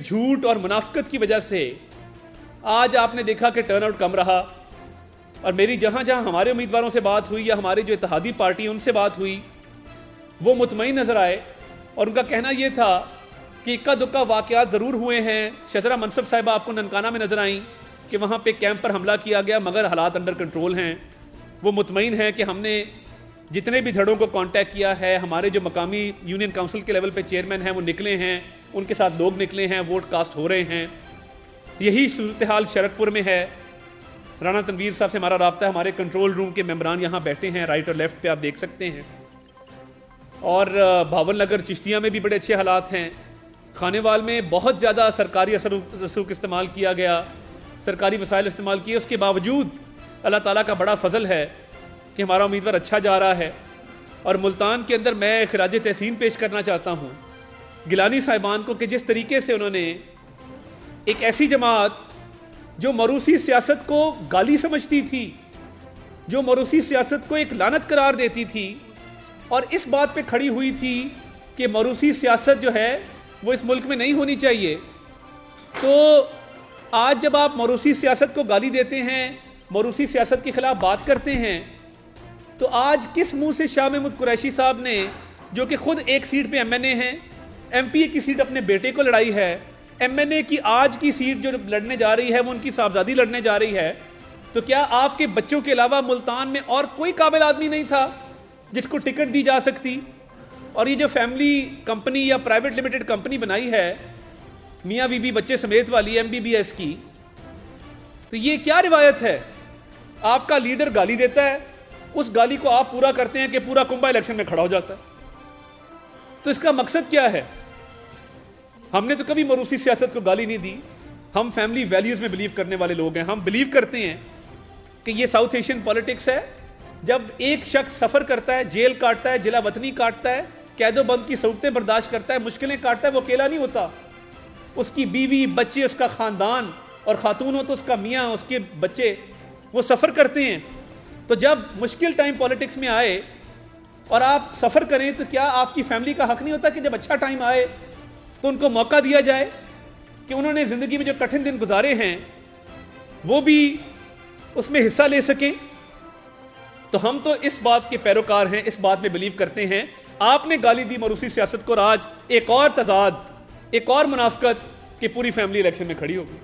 झूठ और मुनाफिकत की वजह से आज आपने देखा कि टर्नआउट कम रहा। और मेरी जहां जहां हमारे उम्मीदवारों से बात हुई या हमारी जो इत्तेहादी पार्टी है उनसे बात हुई, वो मुतमईन नज़र आए और उनका कहना यह था कि इक्का दुक्का वाक़यात ज़रूर हुए हैं। शजरा मनसब साहिबा आपको ननकाना में नज़र आई कि वहाँ पे कैंप पर हमला किया गया, मगर हालात अंडर कंट्रोल हैं। वो मुतमईन हैं कि हमने जितने भी धड़ों को कांटेक्ट किया है, हमारे जो मकामी यूनियन काउंसिल के लेवल पे चेयरमैन हैं वो निकले हैं, उनके साथ लोग निकले हैं, वोट कास्ट हो रहे हैं। यही सूरत हाल शरकपुर में है। राना तनवीर साहब से हमारा राब्ता है, हमारे कंट्रोल रूम के मेंबरान यहाँ बैठे हैं, राइट और लेफ्ट पे आप देख सकते हैं। और भावल नगर चिश्तिया में भी बड़े अच्छे हालात हैं। खानेवाल में बहुत ज़्यादा सरकारी असर रसूख इस्तेमाल किया गया, सरकारी वसाइल इस्तेमाल किए, उसके बावजूद अल्लाह ताला का बड़ा फजल है कि हमारा उम्मीदवार अच्छा जा रहा है। और मुल्तान के अंदर मैं खिराज तहसीन पेश करना चाहता हूँ गिलानी साहिबान को कि जिस तरीके से उन्होंने एक ऐसी जमात जो मरूसी सियासत को गाली समझती थी, जो मरूसी सियासत को एक लानत करार देती थी और इस बात पे खड़ी हुई थी कि मरूसी सियासत जो है वो इस मुल्क में नहीं होनी चाहिए, तो आज जब आप मरूसी सियासत को गाली देते हैं, मरूसी सियासत के खिलाफ बात करते हैं, तो आज किस मुंह से शाह महमूद कुरैशी साहब ने, जो कि खुद एक सीट पे एमएनए हैं, एमपीए की सीट अपने बेटे को लड़ाई है, एमएनए की आज की सीट जो लड़ने जा रही है वो उनकी साहबजादी लड़ने जा रही है, तो क्या आपके बच्चों के अलावा मुल्तान में और कोई काबिल आदमी नहीं था जिसको टिकट दी जा सकती? और ये जो फैमिली कंपनी या प्राइवेट लिमिटेड कंपनी बनाई है मियाँ बीबी बच्चे समेत वाली एमबीबीएस की, तो ये क्या रिवायत है? आपका लीडर गाली देता है, उस गाली को आप पूरा करते हैं कि पूरा कुंभा इलेक्शन में खड़ा हो जाता है। तो इसका मकसद क्या है? हमने तो कभी मरूसी सियासत को गाली नहीं दी। हम फैमिली वैल्यूज में बिलीव करने वाले लोग हैं। हम बिलीव करते हैं कि ये साउथ एशियन पॉलिटिक्स है। जब एक शख्स सफर करता है, जेल काटता है, जिला वतनी काटता है, कैदो बंद की सहूलतें बर्दाश्त करता है, मुश्किलें काटता है, वो अकेला नहीं होता। उसकी बीवी, बच्चे, उसका खानदान, और खातून हो तो उसका मियाँ, उसके बच्चे, वो सफ़र करते हैं। तो जब मुश्किल टाइम पॉलिटिक्स में आए और आप सफ़र करें, तो क्या आपकी फैमिली का हक नहीं होता कि जब अच्छा टाइम आए तो उनको मौका दिया जाए कि उन्होंने ज़िंदगी में जो कठिन दिन गुजारे हैं वो भी उसमें हिस्सा ले सकें? तो हम तो इस बात के पैरोकार हैं, इस बात में बिलीव करते हैं। आपने गाली दी मरूसी सियासत को, आज एक और तजाद, एक और मुनाफिकत कि पूरी फैमिली इलेक्शन में खड़ी होगी।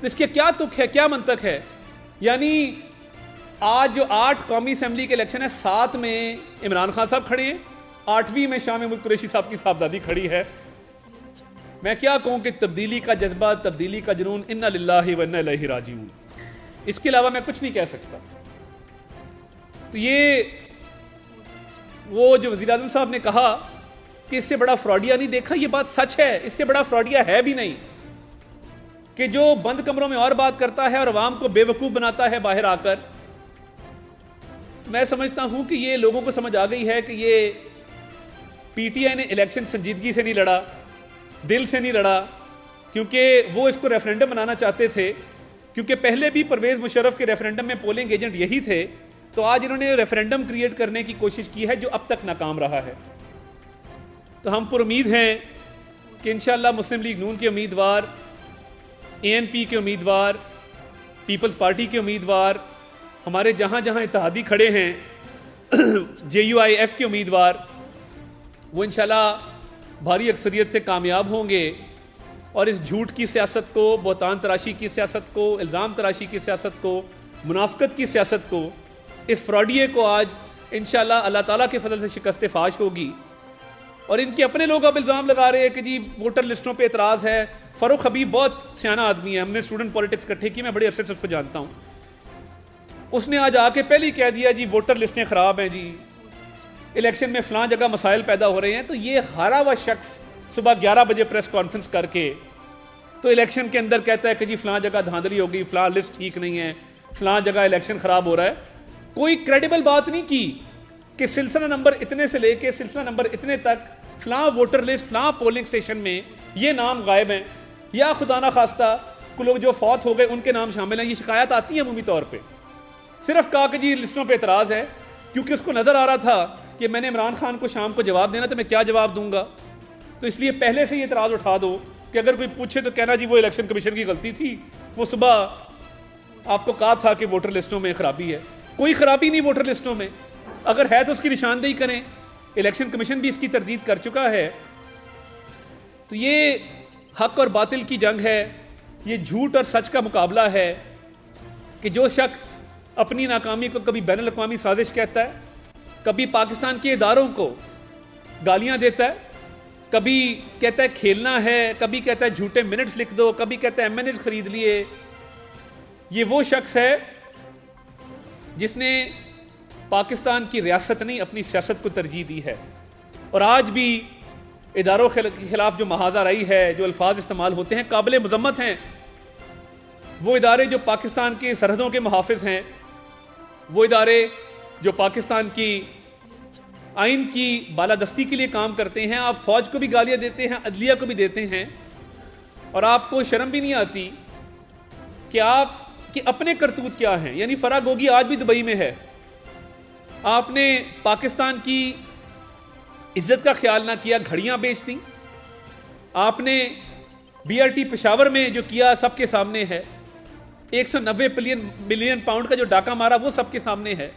तो इसके क्या तुक है, क्या मंतक है? यानी आज जो 8 कौमी असेंबली के इलेक्शन है, 7 में इमरान खान साहब खड़े हैं, 8वीं में शाह महमूद कुरैशी साहब की साहबजादी खड़ी है। मैं क्या कहूं कि तब्दीली का जज्बा, तब्दीली का जुनून, इन्ना लिल्लाहि व इन्ना इलैहि राजिऊन, इसके अलावा मैं कुछ नहीं कह सकता। तो ये वो जो वज़ीर आज़म साहब ने कहा कि इससे बड़ा फ्रॉडिया नहीं देखा, ये बात सच है। इससे बड़ा फ्रॉडिया है भी नहीं कि जो बंद कमरों में और बात करता है और अवाम को बेवकूफ़ बनाता है बाहर आकर। तो मैं समझता हूं कि ये लोगों को समझ आ गई है कि ये पीटीआई ने इलेक्शन संजीदगी से नहीं लड़ा, दिल से नहीं लड़ा, क्योंकि वो इसको रेफरेंडम बनाना चाहते थे। क्योंकि पहले भी परवेज़ मुशर्रफ के रेफरेंडम में पोलिंग एजेंट यही थे, तो आज इन्होंने रेफरेंडम क्रिएट करने की कोशिश की है जो अब तक नाकाम रहा है। तो हम पुरुमीद हैं कि इंशाअल्लाह मुस्लिम लीग नून के उम्मीदवार, एएनपी के उम्मीदवार, पीपल्स पार्टी के उम्मीदवार, हमारे जहाँ जहाँ इत्तेहादी खड़े हैं जेयूआईएफ के उम्मीदवार, वो इंशाअल्लाह भारी अक्सरियत से कामयाब होंगे और इस झूठ की सियासत को, बहतान तराशी की सियासत को, इल्ज़ाम तराशी की सियासत को, मुनाफिकत की सियासत को, इस फ्रॉडिये को आज इंशाअल्लाह अल्लाह ताला के फजल से शिकस्त फाश होगी। और इनके अपने लोग अब इल्ज़ाम लगा रहे हैं कि जी वोटर लिस्टों पे एतराज़ है। फ़ारूक हबीब बहुत सियाना आदमी है, हमने स्टूडेंट पॉलिटिक्स इकट्ठे की, मैं बड़े अरसे से उसको जानता हूँ। उसने आज आके पहले ही कह दिया जी वोटर लिस्टें ख़राब हैं, जी इलेक्शन में फ़लाँ जगह मसाइल पैदा हो रहे हैं। तो ये हारा हुआ शख्स सुबह 11 बजे प्रेस कॉन्फ्रेंस करके तो इलेक्शन के अंदर कहता है कि जी फ़लाँ जगह धांधली हो गई, फ़लाँ लिस्ट ठीक नहीं है, फ़लाँ जगह इलेक्शन ख़राब हो रहा है। कोई क्रेडिबल बात नहीं की कि सिलसिला नंबर इतने से लेके सिलसिला नंबर इतने तक फ़लाँ वोटर लिस्ट, फ़लाँ पोलिंग स्टेशन में ये नाम गायब हैं, या खुदा ना खास्ता को लोग जो फौत हो गए उनके नाम शामिल हैं। ये शिकायत आती है अमूमी तौर पर। सिर्फ कहा कि जी लिस्टों पर एतराज़ है, क्योंकि उसको नज़र आ रहा था कि मैंने इमरान खान को शाम को जवाब देना, तो मैं क्या जवाब दूंगा, तो इसलिए पहले से ये एतराज़ उठा दो कि अगर कोई पूछे तो कहना जी वो इलेक्शन कमीशन की गलती थी, वो सुबह आपको कहा था कि वोटर लिस्टों में खराबी है। कोई खराबी नहीं वोटर लिस्टों में, अगर है तो उसकी निशानदेही करें। इलेक्शन कमीशन भी इसकी तरदीद कर चुका है। तो ये हक और बातिल की जंग है, ये झूठ और सच का मुकाबला है कि जो शख्स अपनी नाकामी को कभी बैनुल अक़वामी साजिश कहता है, कभी पाकिस्तान के इदारों को गालियां देता है, कभी कहता है खेलना है, कभी कहता है झूठे मिनट्स लिख दो, कभी कहता है एमएनएस खरीद लिए, ये वो शख्स है जिसने पाकिस्तान की रियासत नहीं अपनी सियासत को तरजीह दी है। और आज भी इदारों के खिलाफ जो महाजाराई है, जो अल्फाज इस्तेमाल होते हैं, काबिल मजम्मत हैं। वो इदारे जो पाकिस्तान की सरहदों के मुहाफिज हैं, वो इदारे जो पाकिस्तान की आइन की बालादस्ती के लिए काम करते हैं, आप फौज को भी गालियां देते हैं, अदलिया को भी देते हैं, और आपको शर्म भी नहीं आती कि आप कि अपने करतूत क्या हैं। यानी फराह गोगी आज भी दुबई में है, आपने पाकिस्तान की इज्जत का ख्याल ना किया, घड़ियां बेच दी। आपने बीआरटी पेशावर में जो किया सबके सामने है, 190 बिलियन पाउंड का जो डाका मारा वो सबके सामने है,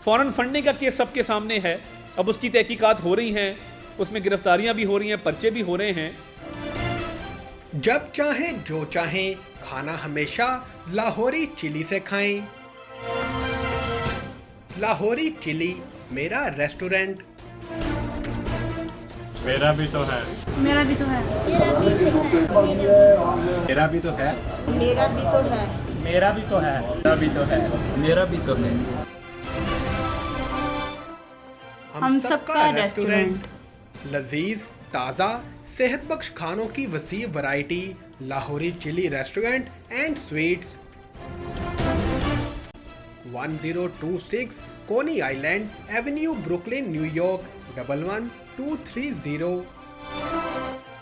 फॉरेन फंडिंग का केस सबके सामने है। अब उसकी तहकीकात हो रही हैं, उसमें गिरफ्तारियां भी हो रही हैं, पर्चे भी हो रहे हैं। जब चाहें जो चाहें, खाना हमेशा लाहौरी चिली से खाएं। लाहौरी चिली मेरा रेस्टोरेंट। मेरा भी तो है। मेरा भी तो है। मेरा भी तो है। मेरा भी तो है। मेरा भी तो है। मेरा भी तो है। मेरा भी तो है। हम सबका रेस्टोरेंट। लजीज, ताज़ा, सेहतबख्श खानों की वसी variety. Lahori chilli restaurant and sweets, 1026 Coney Island Avenue, Brooklyn, New York 11230।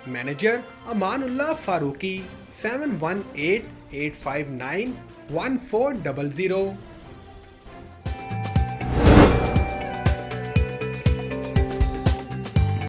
Manager Amanullah Farooqui, 7188591400।